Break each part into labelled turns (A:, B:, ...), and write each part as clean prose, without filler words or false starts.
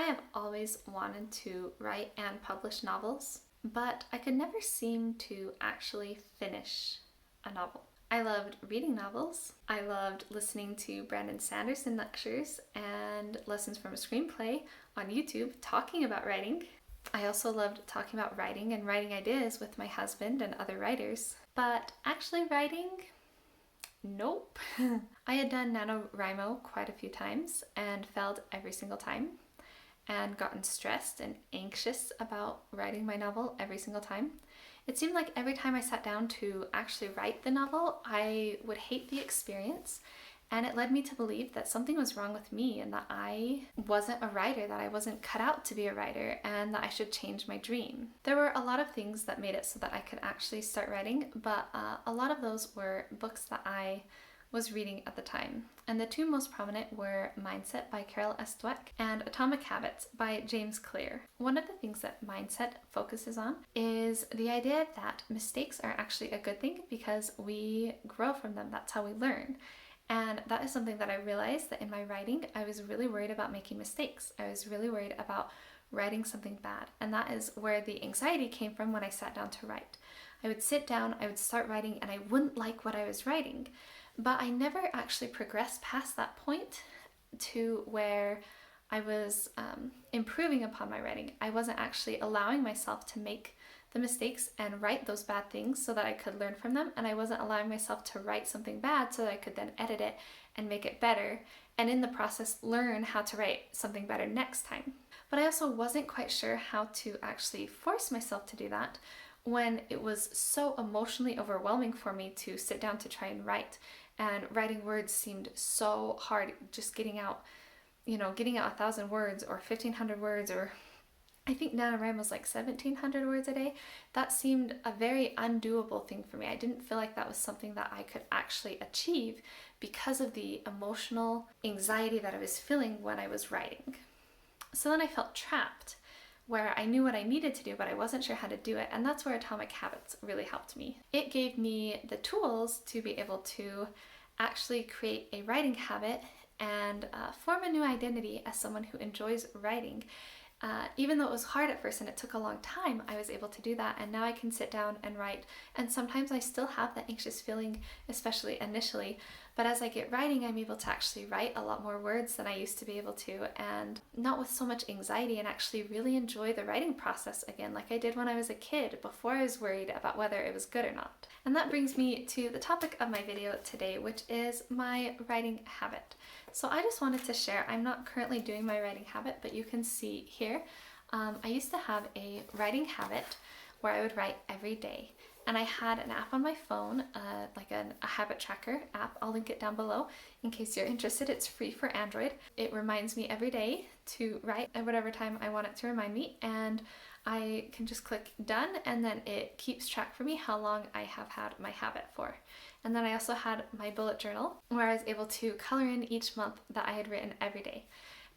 A: I have always wanted to write and publish novels, but I could never seem to actually finish a novel. I loved reading novels. I loved listening to Brandon Sanderson lectures and lessons from a screenplay on YouTube talking about writing. I also loved talking about writing and writing ideas with my husband and other writers. But actually writing, nope. I had done NaNoWriMo quite a few times and failed every single time and gotten stressed and anxious about writing my novel every single time. It seemed like every time I sat down to actually write the novel, I would hate the experience, and it led me to believe that something was wrong with me and that I wasn't a writer, that I wasn't cut out to be a writer, and that I should change my dream. There were a lot of things that made it so that I could actually start writing, but a lot of those were books that I was reading at the time. And the two most prominent were Mindset by Carol S. Dweck and Atomic Habits by James Clear. One of the things that Mindset focuses on is the idea that mistakes are actually a good thing because we grow from them. That's how we learn. And that is something that I realized that in my writing, I was really worried about making mistakes. I was really worried about writing something bad. And that is where the anxiety came from when I sat down to write. I would sit down, I would start writing, and I wouldn't like what I was writing. But I never actually progressed past that point to where I was improving upon my writing. I wasn't actually allowing myself to make the mistakes and write those bad things so that I could learn from them, and I wasn't allowing myself to write something bad so that I could then edit it and make it better, and in the process learn how to write something better next time. But I also wasn't quite sure how to actually force myself to do that when it was so emotionally overwhelming for me to sit down to try and write. And writing words seemed so hard, just getting out 1,000 words or 1,500 words, or I think NaNoWriMo was like 1,700 words a day. That seemed a very undoable thing for me. I didn't feel like that was something that I could actually achieve because of the emotional anxiety that I was feeling when I was writing. So then I felt trapped, where I knew what I needed to do, but I wasn't sure how to do it. And that's where Atomic Habits really helped me. It gave me the tools to be able to actually create a writing habit and form a new identity as someone who enjoys writing. Even though it was hard at first and it took a long time, I was able to do that, and now I can sit down and write. And sometimes I still have that anxious feeling, especially initially, but as I get writing, I'm able to actually write a lot more words than I used to be able to, and not with so much anxiety, and actually really enjoy the writing process again, like I did when I was a kid, before I was worried about whether it was good or not. And that brings me to the topic of my video today, which is my writing habit. So I just wanted to share, I'm not currently doing my writing habit, but you can see here, I used to have a writing habit where I would write every day. And I had an app on my phone, like a habit tracker app. I'll link it down below in case you're interested. It's free for Android. It reminds me every day to write at whatever time I want it to remind me. And I can just click done, and then it keeps track for me how long I have had my habit for. And then I also had my bullet journal where I was able to color in each month that I had written every day.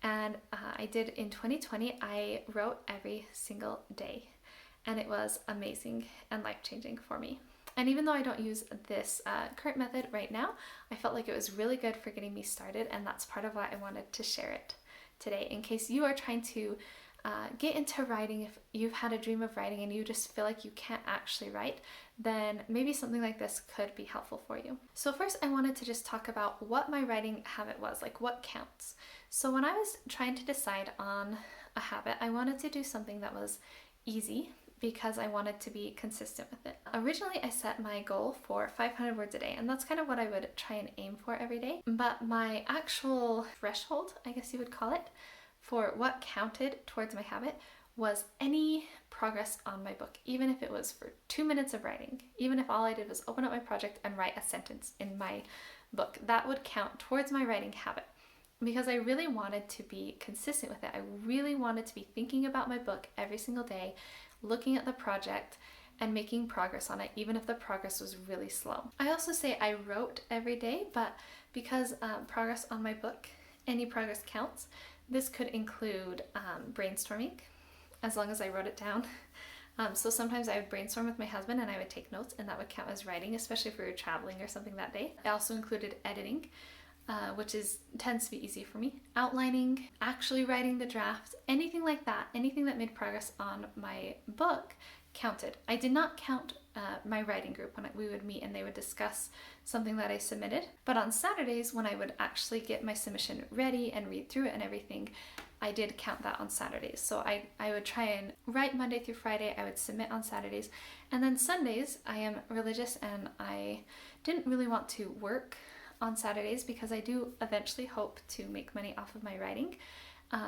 A: And I did in 2020, I wrote every single day. And it was amazing and life-changing for me. And even though I don't use this current method right now, I felt like it was really good for getting me started, and that's part of why I wanted to share it today, in case you are trying to get into writing. If you've had a dream of writing and you just feel like you can't actually write, then maybe something like this could be helpful for you. So first, I wanted to just talk about what my writing habit was, like what counts. So when I was trying to decide on a habit, I wanted to do something that was easy, because I wanted to be consistent with it. Originally, I set my goal for 500 words a day, and that's kind of what I would try and aim for every day. But my actual threshold, I guess you would call it, for what counted towards my habit was any progress on my book, even if it was for 2 minutes of writing, even if all I did was open up my project and write a sentence in my book, that would count towards my writing habit. Because I really wanted to be consistent with it. I really wanted to be thinking about my book every single day, looking at the project and making progress on it, even if the progress was really slow. I also say I wrote every day, but because progress on my book, any progress counts, this could include brainstorming, as long as I wrote it down. So sometimes I would brainstorm with my husband and I would take notes, and that would count as writing, especially if we were traveling or something that day. It also included editing. which tends to be easy for me. Outlining, actually writing the draft, anything like that, anything that made progress on my book counted. I did not count my writing group when we would meet and they would discuss something that I submitted. But on Saturdays, when I would actually get my submission ready and read through it and everything, I did count that on Saturdays. So I would try and write Monday through Friday, I would submit on Saturdays, and then Sundays, I am religious and I didn't really want to work on Saturdays because I do eventually hope to make money off of my writing.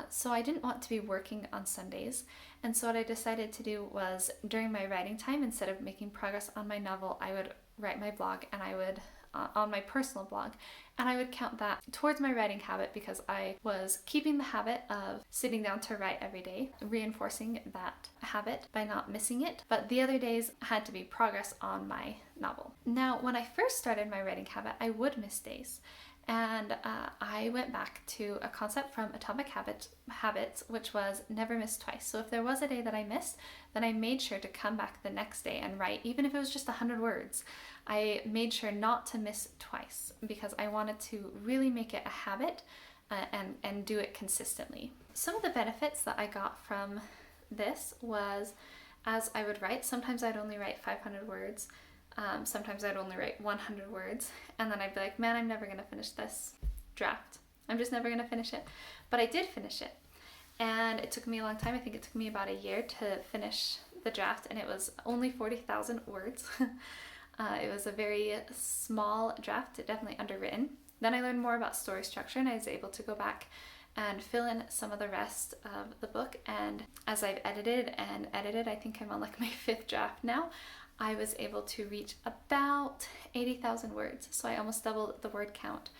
A: So I didn't want to be working on Sundays. And so what I decided to do was during my writing time, instead of making progress on my novel, I would write my blog and I would on my personal blog, and I would count that towards my writing habit because I was keeping the habit of sitting down to write every day, reinforcing that habit by not missing it, but the other days had to be progress on my novel. Now, when I first started my writing habit, I would miss days. And I went back to a concept from Atomic Habits, which was never miss twice. So if there was a day that I missed, then I made sure to come back the next day and write, even if it was just 100 words. I made sure not to miss twice because I wanted to really make it a habit and do it consistently. Some of the benefits that I got from this was, as I would write, sometimes I'd only write 500 words. Sometimes I'd only write 100 words, and then I'd be like, man, I'm never going to finish this draft. I'm just never going to finish it. But I did finish it, and it took me a long time. I think it took me about a year to finish the draft, and it was only 40,000 words. It was a very small draft, definitely underwritten. Then I learned more about story structure, and I was able to go back and fill in some of the rest of the book. And as I've edited, I think I'm on like my 5th draft now, I was able to reach about 80,000 words. So I almost doubled the word count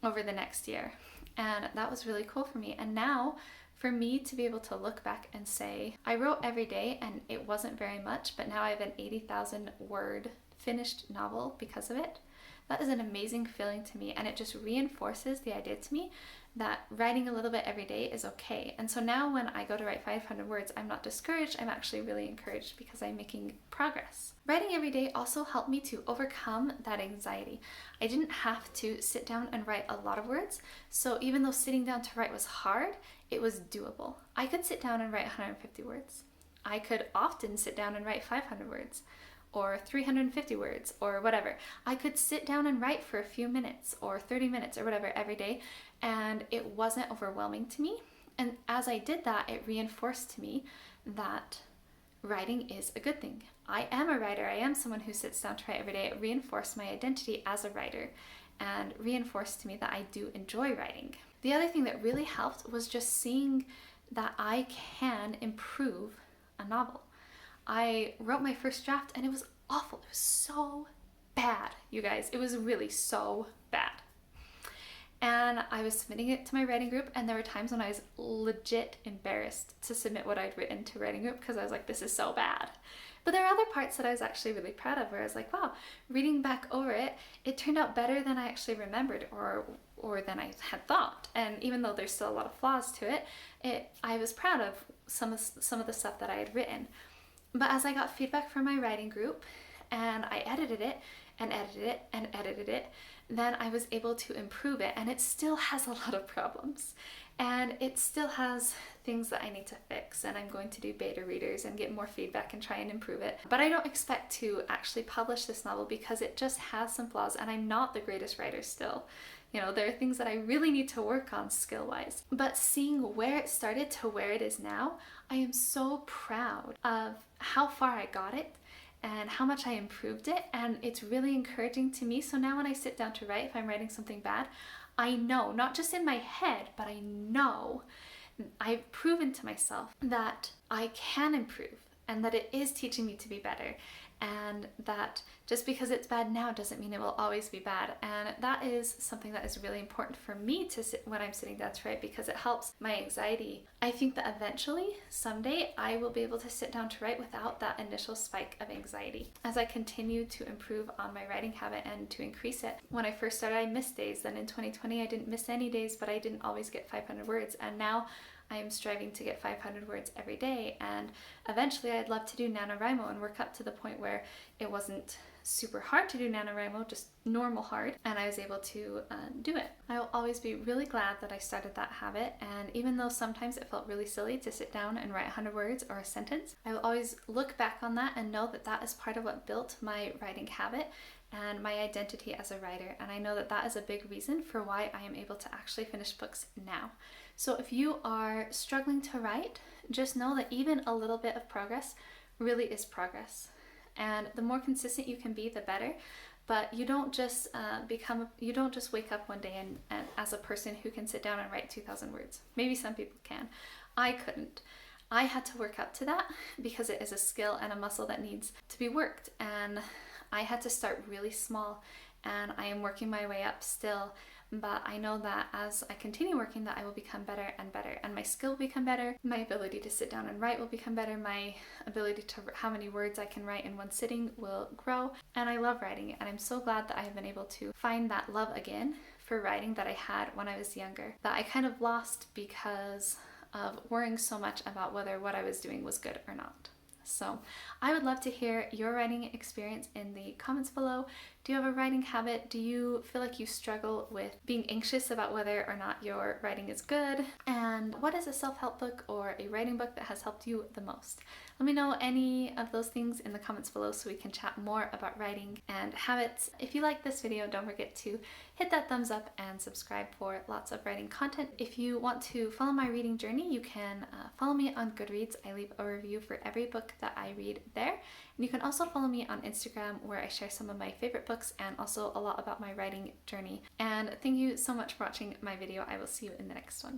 A: over the next year. And that was really cool for me. And now for me to be able to look back and say, I wrote every day and it wasn't very much, but now I have an 80,000 word finished novel because of it. That is an amazing feeling to me, and it just reinforces the idea to me that writing a little bit every day is okay. And so now when I go to write 500 words, I'm not discouraged, I'm actually really encouraged because I'm making progress. Writing every day also helped me to overcome that anxiety. I didn't have to sit down and write a lot of words, so even though sitting down to write was hard, it was doable. I could sit down and write 150 words. I could often sit down and write 500 words. Or 350 words, or whatever. I could sit down and write for a few minutes or 30 minutes or whatever every day, and it wasn't overwhelming to me. And as I did that, it reinforced to me that writing is a good thing. I am a writer. I am someone who sits down to write every day. It reinforced my identity as a writer and reinforced to me that I do enjoy writing. The other thing that really helped was just seeing that I can improve a novel. I wrote my first draft and it was awful. It was so bad, you guys. It was really so bad. And I was submitting it to my writing group, and there were times when I was legit embarrassed to submit what I'd written to writing group because I was like, this is so bad. But there are other parts that I was actually really proud of where I was like, wow, reading back over it, it turned out better than I actually remembered or than I had thought. And even though there's still a lot of flaws to it, I was proud of some of the stuff that I had written. But as I got feedback from my writing group and I edited it and edited it and edited it, then I was able to improve it, and it still has a lot of problems. And it still has things that I need to fix, and I'm going to do beta readers and get more feedback and try and improve it. But I don't expect to actually publish this novel because it just has some flaws, and I'm not the greatest writer still. You know, there are things that I really need to work on skill-wise. But seeing where it started to where it is now, I am so proud of how far I got it and how much I improved it, and it's really encouraging to me. So now when I sit down to write, if I'm writing something bad, I know, not just in my head, but I know I've proven to myself that I can improve and that it is teaching me to be better, and that just because it's bad now doesn't mean it will always be bad. And that is something that is really important for me to sit when I'm sitting down to write, because it helps my anxiety. I think that eventually, someday, I will be able to sit down to write without that initial spike of anxiety. As I continue to improve on my writing habit and to increase it. When I first started, I missed days. Then in 2020, I didn't miss any days, but I didn't always get 500 words. And now I am striving to get 500 words every day, and eventually I'd love to do NaNoWriMo and work up to the point where it wasn't super hard to do NaNoWriMo, just normal hard, and I was able to do it. I will always be really glad that I started that habit, and even though sometimes it felt really silly to sit down and write 100 words or a sentence, I will always look back on that and know that that is part of what built my writing habit and my identity as a writer, and I know that that is a big reason for why I am able to actually finish books now. So if you are struggling to write, just know that even a little bit of progress really is progress. And the more consistent you can be, the better. But you don't just wake up one day and as a person who can sit down and write 2,000 words. Maybe some people can. I couldn't. I had to work up to that because it is a skill and a muscle that needs to be worked. And I had to start really small, and I am working my way up still. But I know that as I continue working, that I will become better and better, and my skill will become better, my ability to sit down and write will become better, my ability to how many words I can write in one sitting will grow, and I love writing it, and I'm so glad that I have been able to find that love again for writing that I had when I was younger, that I kind of lost because of worrying so much about whether what I was doing was good or not. So I would love to hear your writing experience in the comments below. Do you have a writing habit? Do you feel like you struggle with being anxious about whether or not your writing is good? And what is a self-help book or a writing book that has helped you the most? Let me know any of those things in the comments below so we can chat more about writing and habits. If you like this video, don't forget to hit that thumbs up and subscribe for lots of writing content. If you want to follow my reading journey, you can follow me on Goodreads. I leave a review for every book that I read there. And you can also follow me on Instagram, where I share some of my favorite books and also a lot about my writing journey. And thank you so much for watching my video. I will see you in the next one.